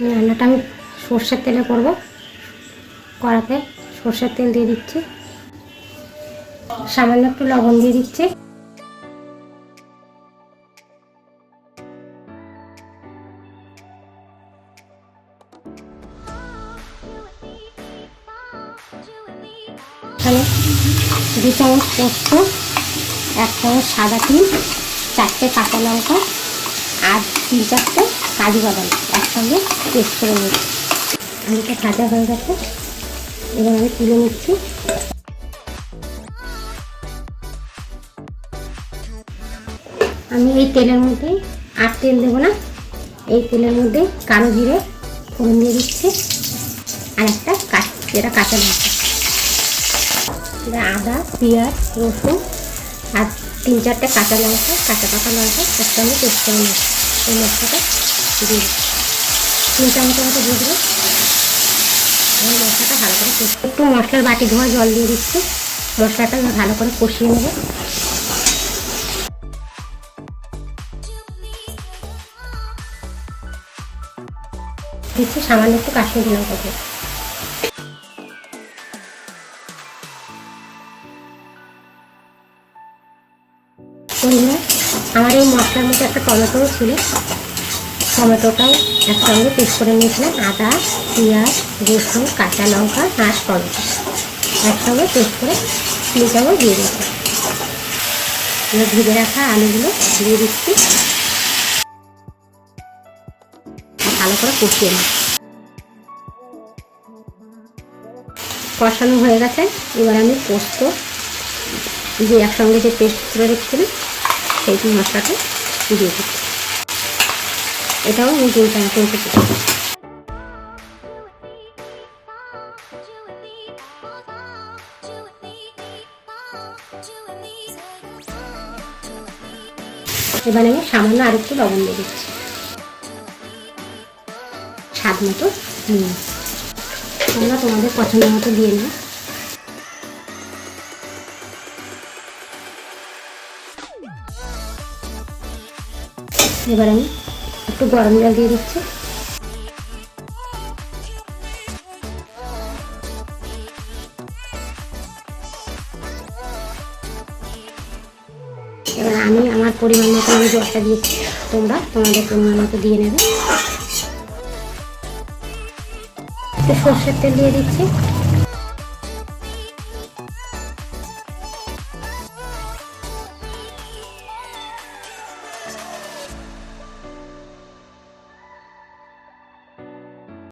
রান্নাটা আমি সর্ষের তেলে করব। কড়াতে সর্ষের তেল দিয়ে দিচ্ছি, সামান্য একটু লবণ দিয়ে দিচ্ছি, এখানে 2 চামচ পোস্ত, 1 চামচ সাদা তিল, 4টে কাঁচা লঙ্কা আর 3-4টে কাজু বাদাম একসঙ্গে পেস্ট করে নিচ্ছি। আলুটা ভাজা হয়ে গেছে, এবার আমি তুলে নিচ্ছি। আমি এই তেলের মধ্যে আর তেল দেবো না, এই তেলের মধ্যে কালো জিরে ফোড়ন দিয়ে দিচ্ছি আর একটা কাঁচা লঙ্কা, আদা, পেঁয়াজ, রসুন আর 3-4টে কাঁচা পাকা লঙ্কা একসঙ্গে পেস্ট করে নিচ্ছি। এই মশলাটা দিয়ে 3 চামচ মতো দিয়ে দেবো। এই মশলাটা ভালো করে একটু মশলার বাটি ধোয়া জল দিয়ে দিচ্ছি, মশলাটা ভালো করে কষিয়ে নেব। দিচ্ছি সামান্য একটু কাশ্মীরি লঙ্কা দিয়ে। বন্ধুরা, আমার এই মশলার মধ্যে একটা টমেটোও ছিল, টমেটোটাও একসঙ্গে পেস্ট করে নিয়েছিলাম। আদা, পেঁয়াজ, রসুন, কাঁচা লঙ্কা আর টমেটো একসঙ্গে পেস্ট করে 3 চামচ দিয়ে দিচ্ছি। এবার ভেজে রাখা আলুগুলো দিয়ে দিচ্ছি, ভালো করে কষিয়ে নিই। কষানো হয়ে গেছে, এবার আমি পোস্ত যে একসঙ্গে যে পেস্ট করে রেখেছিলাম সেই মশলাটা দিয়ে দিচ্ছি। এটাও আমি 2 চামচ দিচ্ছি। এবার আমি সামান্য আর একটু লবণ দিয়ে দিচ্ছি, স্বাদ মতো নিয়ে তোমরা তোমাদের পছন্দ মতো দিয়ে নাও। এবার আমি একটু গরম জল দিয়ে দিচ্ছি, এবার আমি আমার পরিমাণ মতো আমি জলটা দিয়েছি, তোমরা তোমাদের পরিমাণ মতো দিয়ে নেবে। একটু সর্ষের তেল দিয়ে দিচ্ছি,